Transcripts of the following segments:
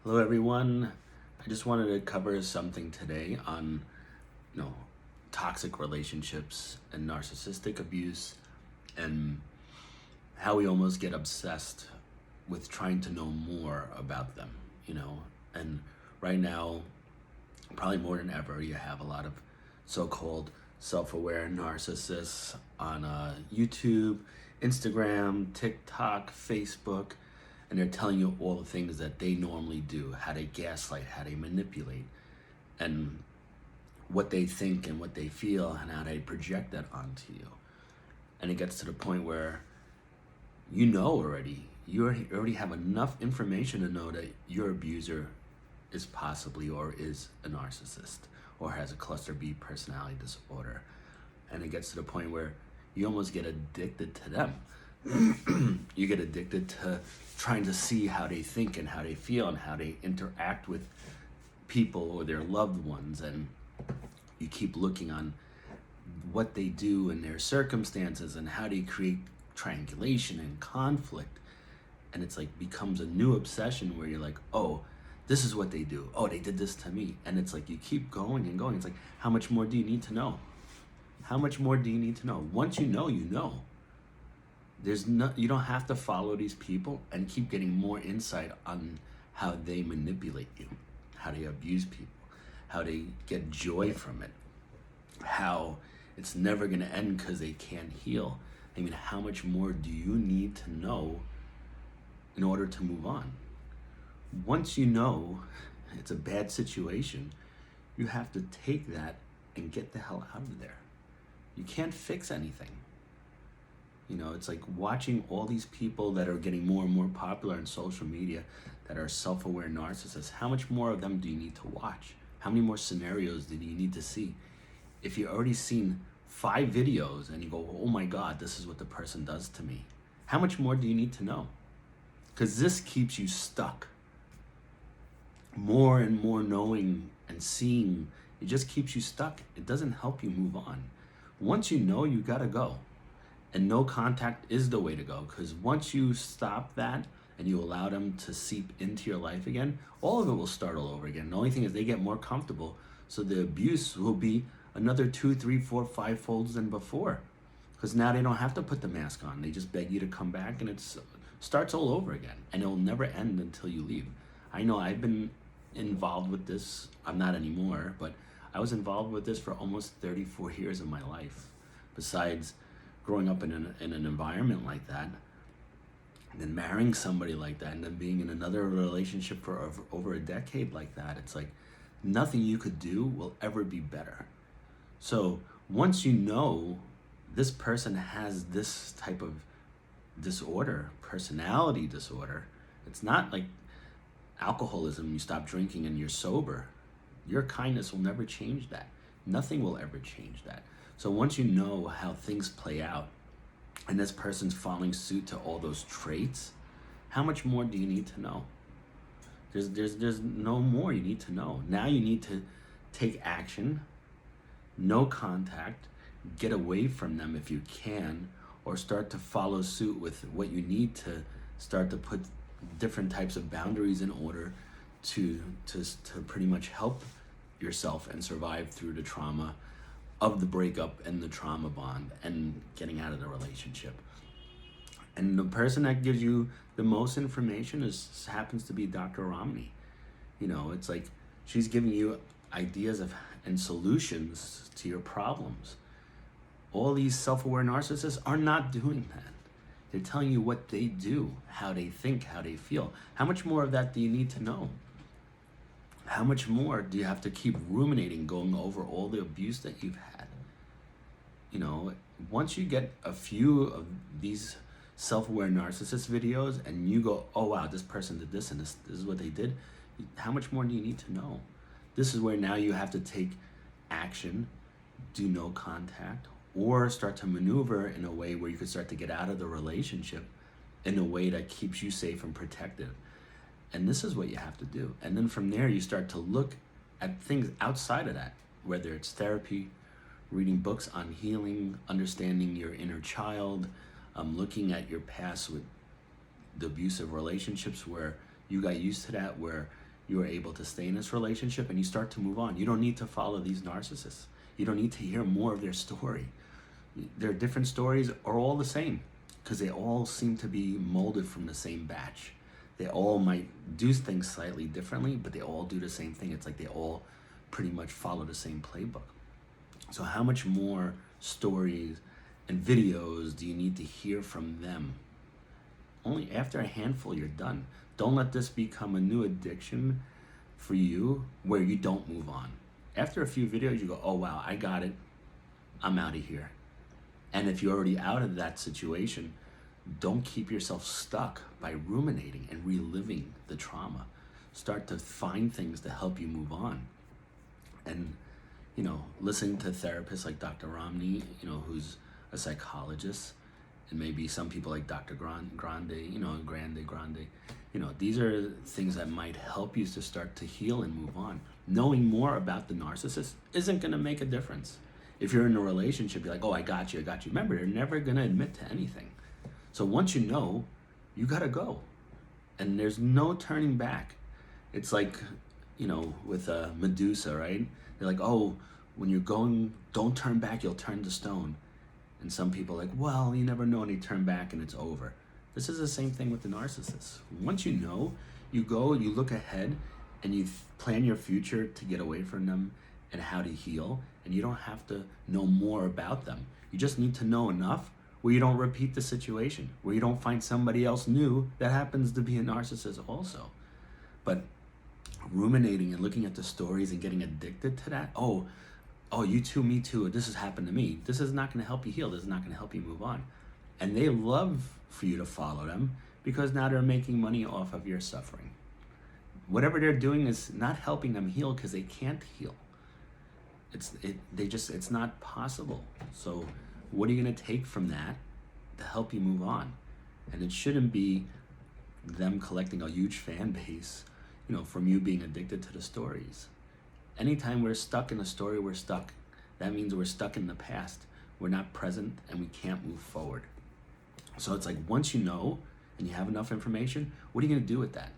Hello everyone. I just wanted to cover something today on, toxic relationships and narcissistic abuse and how we almost get obsessed with trying to know more about them. And right now, probably more than ever, you have a lot of so-called self-aware narcissists on YouTube, Instagram, TikTok, Facebook, and they're telling you all the things that they normally do, how they gaslight, how they manipulate, and what they think and what they feel and how they project that onto you. And it gets to the point where you already have enough information to know that your abuser is possibly or is a narcissist or has a cluster B personality disorder. And it gets to the point where you almost get addicted to them. You get addicted to trying to see how they think and how they feel and how they interact with people or their loved ones, and you keep looking on what they do and their circumstances and how they create triangulation and conflict, and it's like becomes a new obsession where you're like, oh, this is what they do, oh, they did this to me, and it's like you keep going and going. It's like, how much more do you need to know? How much more do you need to know? Once you know, you know. You don't have to follow these people and keep getting more insight on how they manipulate you, how they abuse people, how they get joy from it, how it's never going to end because they can't heal. I mean, how much more do you need to know in order to move on? Once you know it's a bad situation, you have to take that and get the hell out of there. You can't fix anything. It's like watching all these people that are getting more and more popular on social media that are self-aware narcissists. How much more of them do you need to watch? How many more scenarios do you need to see? If you've already seen 5 videos and you go, oh my God, this is what the person does to me, how much more do you need to know? Because this keeps you stuck. More and more knowing and seeing, it just keeps you stuck. It doesn't help you move on. Once you know, you gotta go. And no contact is the way to go, because once you stop that and you allow them to seep into your life again, all of it will start all over again. The only thing is they get more comfortable, so the abuse will be another 2, 3, 4, 5 folds than before, because now they don't have to put the mask on. They just beg you to come back, and it starts all over again, and it will never end until you leave. I know I've been involved with this. I'm not anymore, but I was involved with this for almost 34 years of my life. Besides growing up in an environment like that, and then marrying somebody like that, and then being in another relationship for over a decade like that, it's like nothing you could do will ever be better. So once you know this person has this type of disorder, personality disorder, it's not like alcoholism, you stop drinking and you're sober. Your kindness will never change that. Nothing will ever change that. So once you know how things play out, and this person's following suit to all those traits, how much more do you need to know? There's no more you need to know. Now you need to take action, no contact, get away from them if you can, or start to follow suit with what you need to start to put different types of boundaries in order to pretty much help yourself and survive through the trauma of the breakup and the trauma bond and getting out of the relationship. And the person that gives you the most information happens to be Dr. Romney. It's like she's giving you ideas of and solutions to your problems. All these self-aware narcissists are not doing that. They're telling you what they do, how they think, how they feel. How much more of that do you need to know? How much more do you have to keep ruminating, going over all the abuse that you've had? Once you get a few of these self-aware narcissist videos and you go, oh wow, this person did this and this is what they did, how much more do you need to know? This is where now you have to take action, do no contact, or start to maneuver in a way where you could start to get out of the relationship in a way that keeps you safe and protected. And this is what you have to do. And then from there, you start to look at things outside of that, whether it's therapy, reading books on healing, understanding your inner child, looking at your past with the abusive relationships where you got used to that, where you are able to stay in this relationship and you start to move on. You don't need to follow these narcissists. You don't need to hear more of their story. Their different stories are all the same because they all seem to be molded from the same batch. They all might do things slightly differently, but they all do the same thing. It's like they all pretty much follow the same playbook. So how much more stories and videos do you need to hear from them? Only after a handful, you're done. Don't let this become a new addiction for you where you don't move on. After a few videos, you go, oh wow, I got it. I'm out of here. And if you're already out of that situation, don't keep yourself stuck by ruminating and reliving the trauma. Start to find things to help you move on. And, listening to therapists like Dr. Romney, who's a psychologist, and maybe some people like Dr. Grande, these are things that might help you to start to heal and move on. Knowing more about the narcissist isn't going to make a difference. If you're in a relationship, you're like, oh, I got you. Remember, they're never going to admit to anything. So once you know, you got to go. And there's no turning back. It's like, with Medusa, right? They're like, oh, when you're going, don't turn back, you'll turn to stone. And some people are like, well, you never know, and they turn back and it's over. This is the same thing with the narcissist. Once you know, you go, you look ahead, and you plan your future to get away from them and how to heal. And you don't have to know more about them. You just need to know enough where you don't repeat the situation, where you don't find somebody else new that happens to be a narcissist also. But ruminating and looking at the stories and getting addicted to that, oh, you too, me too, this has happened to me. This is not going to help you heal. This is not going to help you move on. And they love for you to follow them because now they're making money off of your suffering. Whatever they're doing is not helping them heal because they can't heal. It's not possible. So what are you going to take from that to help you move on? And it shouldn't be them collecting a huge fan base, from you being addicted to the stories. Anytime we're stuck in a story, we're stuck. That means we're stuck in the past. We're not present and we can't move forward. So it's like once you know and you have enough information, what are you going to do with that?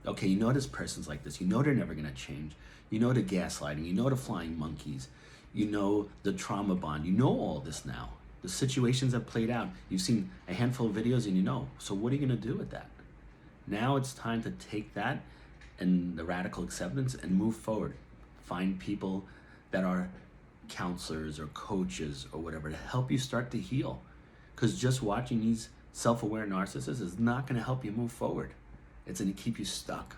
Okay, you know this person's like this. You know they're never going to change. You know the gaslighting. You know the flying monkeys. You know the trauma bond. You know all this now. The situations have played out. You've seen a handful of videos and you know. So what are you going to do with that? Now it's time to take that and the radical acceptance and move forward. Find people that are counselors or coaches or whatever to help you start to heal. Because just watching these self-aware narcissists is not going to help you move forward. It's going to keep you stuck.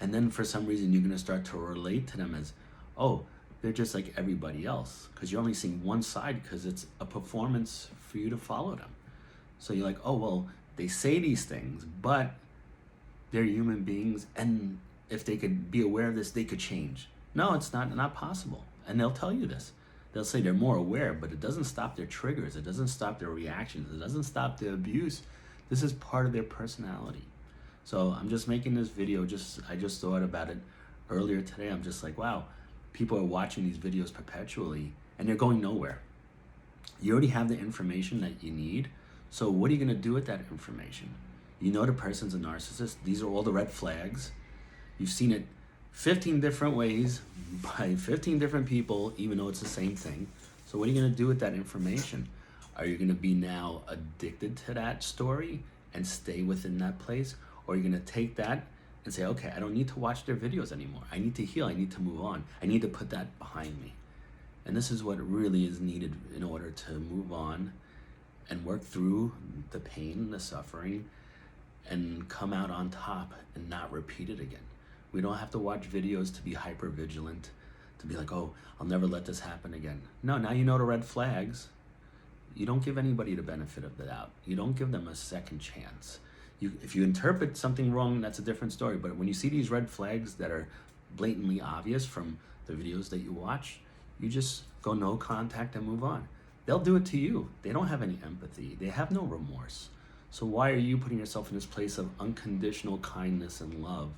And then for some reason, you're going to start to relate to them as, oh, they're just like everybody else. Because you're only seeing one side because it's a performance for you to follow them. So you're like, oh, well, they say these things, but they're human beings. And if they could be aware of this, they could change. No, it's not possible. And they'll tell you this. They'll say they're more aware, but it doesn't stop their triggers. It doesn't stop their reactions. It doesn't stop the abuse. This is part of their personality. So I'm just making this video. I just thought about it earlier today. I'm just like, wow, people are watching these videos perpetually and they're going nowhere. You already have the information that you need. So what are you going to do with that information? You know the person's a narcissist. These are all the red flags. You've seen it 15 different ways by 15 different people, even though it's the same thing. So what are you going to do with that information? Are you going to be now addicted to that story and stay within that place? Or are you going to take that and say, okay, I don't need to watch their videos anymore. I need to heal. I need to move on. I need to put that behind me. And this is what really is needed in order to move on and work through the pain, the suffering, and come out on top and not repeat it again. We don't have to watch videos to be hyper vigilant, to be like, oh, I'll never let this happen again. No, now you know the red flags. You don't give anybody the benefit of the doubt. You don't give them a second chance. If you interpret something wrong, that's a different story. But when you see these red flags that are blatantly obvious from the videos that you watch, you just go no contact and move on. They'll do it to you. They don't have any empathy. They have no remorse. So why are you putting yourself in this place of unconditional kindness and love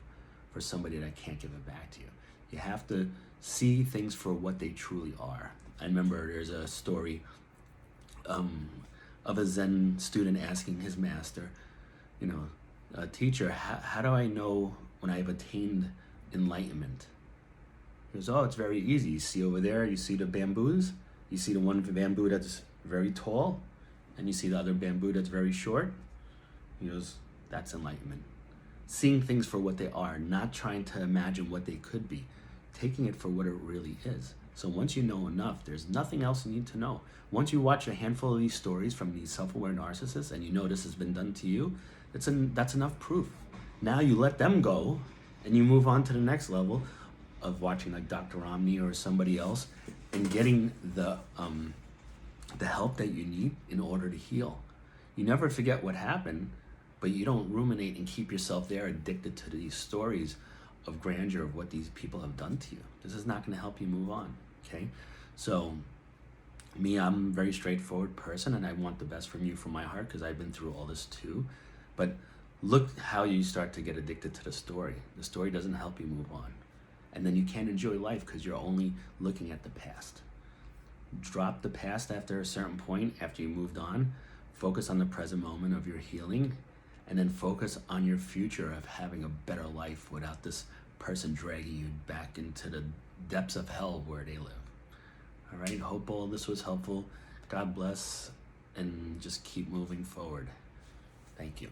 for somebody that can't give it back to you? You have to see things for what they truly are. I remember there's a story of a Zen student asking his master, teacher, how do I know when I've attained enlightenment. He goes, oh, it's very easy. You see over there, you see the bamboos. You see the one bamboo that's very tall, and you see the other bamboo that's very short. He goes, that's enlightenment. Seeing things for what they are, not trying to imagine what they could be, taking it for what it really is. So once you know enough, there's nothing else you need to know. Once you watch a handful of these stories from these self-aware narcissists and you know this has been done to you, that's enough proof. Now you let them go and you move on to the next level of watching like Dr. Romney or somebody else and getting the help that you need in order to heal. You never forget what happened, but you don't ruminate and keep yourself there addicted to these stories of grandeur of what these people have done to you. This is not going to help you move on, okay? So me, I'm a very straightforward person, and I want the best from you from my heart because I've been through all this too. But look how you start to get addicted to the story. The story doesn't help you move on. And then you can't enjoy life because you're only looking at the past. Drop the past after a certain point, after you moved on. Focus on the present moment of your healing, and then focus on your future of having a better life without this person dragging you back into the depths of hell where they live. All right, hope all this was helpful. God bless, and just keep moving forward. Thank you.